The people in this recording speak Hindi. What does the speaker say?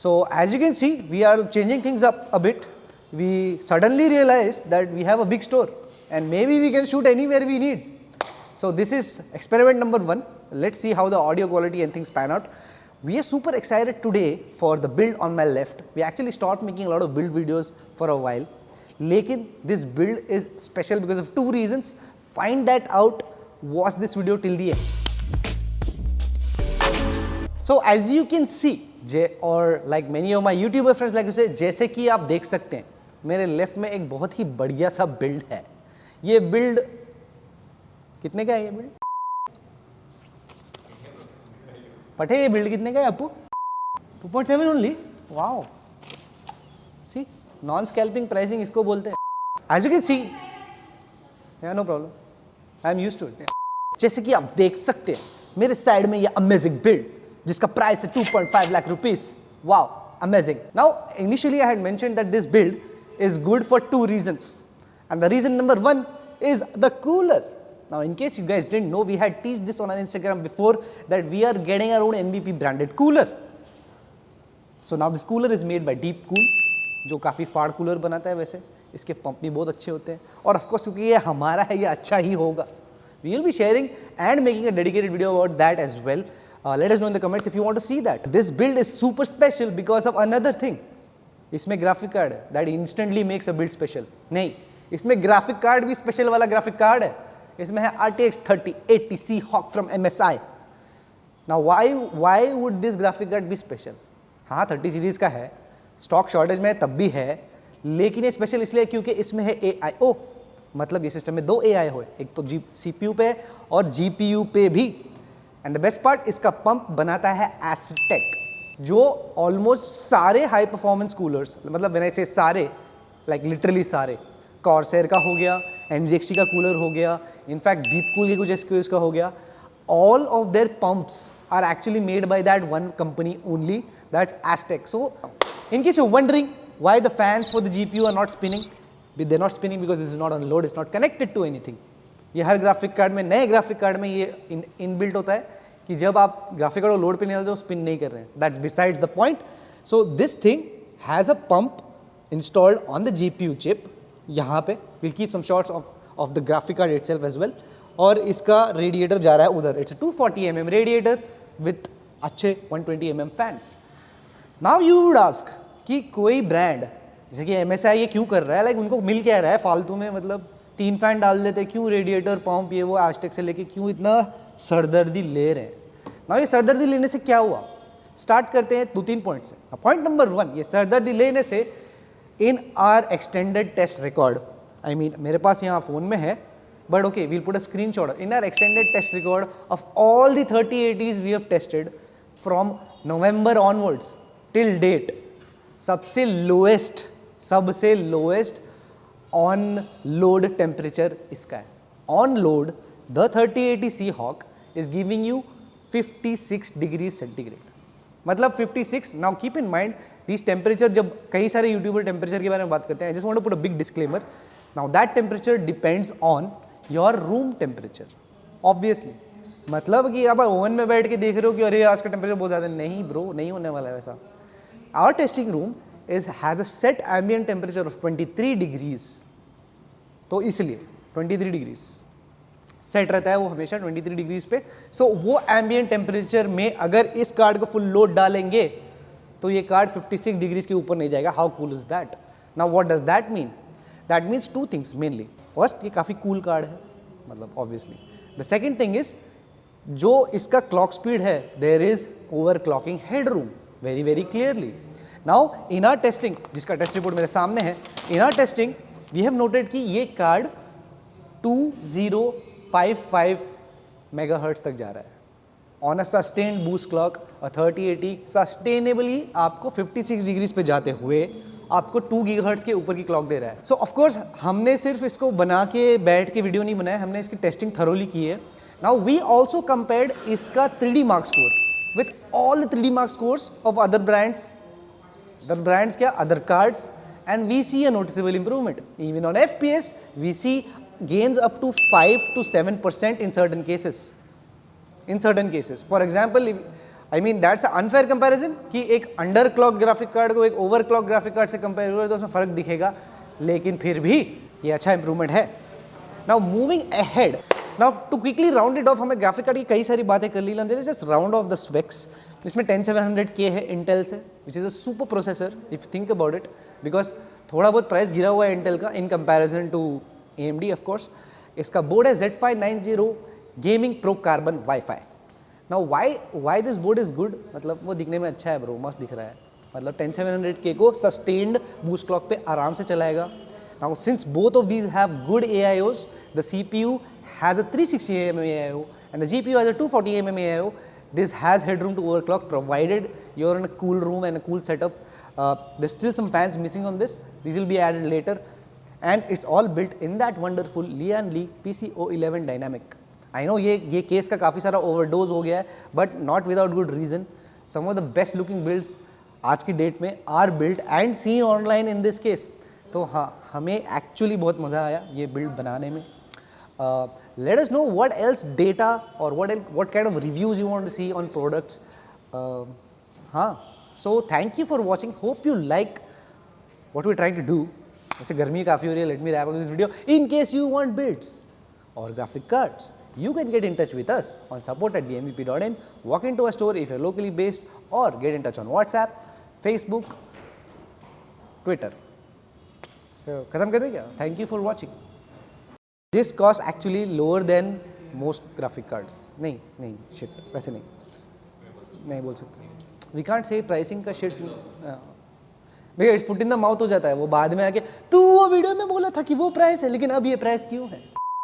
So as you can see, we are changing things up a bit. We suddenly realized that we have a big store and maybe we can shoot anywhere we need. So this is experiment number 1. Let's see how the audio quality and things pan out. We are super excited today for the build on my left. We actually stopped making a lot of build videos for a while. Lekin this build is special because of 2 reasons. Find that out. Watch this video till the end. So as you can see, or like many of my YouTuber friends like to say, जैसे कि आप देख सकते हैं मेरे लेफ्ट में एक बहुत ही बढ़िया सा बिल्ड है. ये बिल्ड कितने का है? ये बिल्ड पटे, ये बिल्ड कितने का है आपको? 2.7 only. Wow, see non scalping pricing इसको बोलते हैं. As you can see, no problem, I am used to it. जैसे कि आप देख सकते हैं मेरे साइड में ये अमेजिंग बिल्ड जिसका प्राइस है 2.5 lakh rupees. Wow, amazing. Now initially I had mentioned that this build is good for 2 reasons, and the reason number 1 is the cooler. Now in case you guys didn't know, we had teased this on our Instagram before that we are getting our own MVP branded cooler. So now this cooler is made by Deep Cool, जो काफ़ी फाड़ कूलर बनाता है. वैसे इसके पंप भी बहुत अच्छे होते हैं और of course क्योंकि ये हमारा है ये अच्छा ही होगा. We will be sharing and making a dedicated video about that as well. Let us know in the comments if you want to see that. This build is super special because of another thing. इसमें ग्राफिक कार्ड है that instantly makes a build special. नहीं, इसमें ग्राफिक कार्ड भी स्पेशल वाला ग्राफिक कार्ड है. इसमें है RTX 3080 Seahawk from MSI. Now why would this graphic card be special? हाँ 30 सीरीज का है, स्टॉक शॉर्टेज में तब भी है, लेकिन ये स्पेशल इसलिए क्योंकि इसमें है AI. मतलब ये सिस्टम में 2 AI हो, एक तो CPU पे और GPU पे भी. एंड द बेस्ट पार्ट, इसका पंप बनाता है Aztec, जो ऑलमोस्ट सारे हाई परफॉर्मेंस कूलर्स, मतलब व्हेन आई से सारे, लाइक लिटरली सारे, कॉर्सेर का हो गया, NGXT का कूलर हो गया, इनफैक्ट डीप कूल के कुछ SKUs का हो गया, all of their pumps are actually made by that one company only, that's Aztec. So in case you're wondering why the fans for the GPU are not spinning, they're not spinning because this is not on load, it's not connected to anything. ये हर ग्राफिक कार्ड में, नए ग्राफिक कार्ड में ये इनबिल्ट होता है कि जब आप ग्राफिक कार्ड को लोड पे नहीं डालते हो स्पिन नहीं कर रहे हैं. That's besides the point. So this thing has a pump installed on the GPU chip. यहाँ पे will keep some shots of the graphic card itself as well. और इसका रेडिएटर जा रहा है उधर. इट्स 240 mm रेडिएटर विथ अच्छे 120 mm fans. Now you would ask कि कोई ब्रांड जैसे कि MSI ये क्यों कर रहा है, लाइक उनको मिल क्या रहा है फालतू में, मतलब 3 फैन डाल देते, क्यों रेडिएटर पंप ये वो Aztec से लेके क्यों इतना सरदर्दी ले रहे हैं. ना ये सरदर्दी लेने से क्या हुआ, स्टार्ट करते हैं 2-3 पॉइंट से. पॉइंट नंबर 1, ये सरदर्दी लेने से in our extended test record, I mean मेरे पास यहाँ फ़ोन में है but okay we'll put a screenshot. In our extended test record of all the 3080s we have tested from November onwards till date, सबसे लोएस्ट ऑन लोड टेम्परेचर इसका है. On load the 3080 Seahawk is giving you 56 degrees centigrade. मतलब 56. Now keep in mind this temperature, जब कई सारे यूट्यूबर टेम्परेचर के बारे में बात करते हैं, I just want to put a big disclaimer. Now that temperature depends on your room temperature obviously. मतलब कि आप ओवन में बैठ के देख रहे हो कि अरे आज का टेम्परेचर बहुत ज़्यादा, नहीं ब्रो, नहीं होने वाला है वैसा. Our testing room has a set ambient temperature of 23 degrees. तो इसलिए 23 डिग्रीज सेट रहता है वो हमेशा 23 डिग्रीज पे. सो वो एम्बिएंट टेम्परेचर में अगर इस कार्ड को फुल लोड डालेंगे तो ये कार्ड 56 डिग्रीज के ऊपर नहीं जाएगा. How cool is that. Now what does that mean? That means 2 things mainly. First, ये काफ़ी कूल कार्ड है, मतलब obviously. The second thing is जो इसका क्लॉक स्पीड है, there is overclocking headroom very very clearly. Now in our testing, जिसका टेस्ट रिपोर्ट मेरे सामने है, in our testing we have noted कि ये कार्ड 2055 मेगाहर्ट्ज तक जा रहा है on a sustained boost clock. 3080 sustainably आपको 56 डिग्रीज पे जाते हुए आपको 2 गीगाहर्ट्ज के ऊपर की क्लॉक दे रहा है. सो ऑफ कोर्स हमने सिर्फ इसको बना के बैठ के वीडियो नहीं बनाया, हमने इसकी टेस्टिंग थरोली की है. नाउ वी ऑल्सो कंपेयर्ड इसका 3D mark score with all the 3D mark scores of other brands. क्या, other cards, and we see a noticeable improvement. Even on FPS, we see gains up to 5 to 7% in certain cases. For example, I mean that's unfair comparison कि एक अंडर क्लॉक ग्राफिक कार्ड को एक ओवर क्लॉक ग्राफिक कार्ड से कंपेयर करो तो उसमें फ़र्क दिखेगा, लेकिन फिर भी ये अच्छा इंप्रूवमेंट है। Now moving ahead, now to quickly round it off, हमें ग्राफिक कार्ड की कई सारी बातें कर ली, just round off the specs. इसमें 10700K है इंटेल से, which is a super processor if think about it, because थोड़ा बहुत प्राइस गिरा हुआ है इंटेल का in comparison to AMD of course. इसका बोर्ड है Z590 gaming pro carbon WiFi. Now why this board is good, मतलब वो दिखने में अच्छा है ब्रो, मस्त दिख रहा है, मतलब 10700K को सस्टेन्ड बूस्ट क्लॉक पे आराम से चलाएगा। Now since both of these have good AIOs, the CPU has a 360 mm AIO and the GPU has a 240 mm AIO. This has headroom to overclock provided you're in a cool room and a cool setup. There's still some fans missing on this. These will be added later. And it's all built in that wonderful Lian Li PCO11 Dynamic. I know ये केस का काफ़ी सारा overdose हो गया है, but not without good reason. Some of the best looking builds आज की डेट में are built and seen online in this case. तो हाँ, हमें actually बहुत मज़ा आया ये build बनाने में. Let us know what else data or what kind of reviews you want to see on products. So thank you for watching. Hope you like what we're trying to do. ऐसे गर्मी काफ़ी हो रही है. Let me wrap up this video. In case you want builds or graphic cards, you can get in touch with us on support@themvp.in. Walk into a store if you're locally based, or get in touch on WhatsApp, Facebook, Twitter. So खत्म कर दें क्या? Thank you for watching. This cost actually lower than most graphic cards. नहीं shit, वैसे नहीं बोल सकते. We can't say pricing का shit. भैया फुट इन द माउथ हो जाता है वो बाद में आके, तू वो वीडियो में बोला था कि वो प्राइस है लेकिन अब ये प्राइस क्यों है.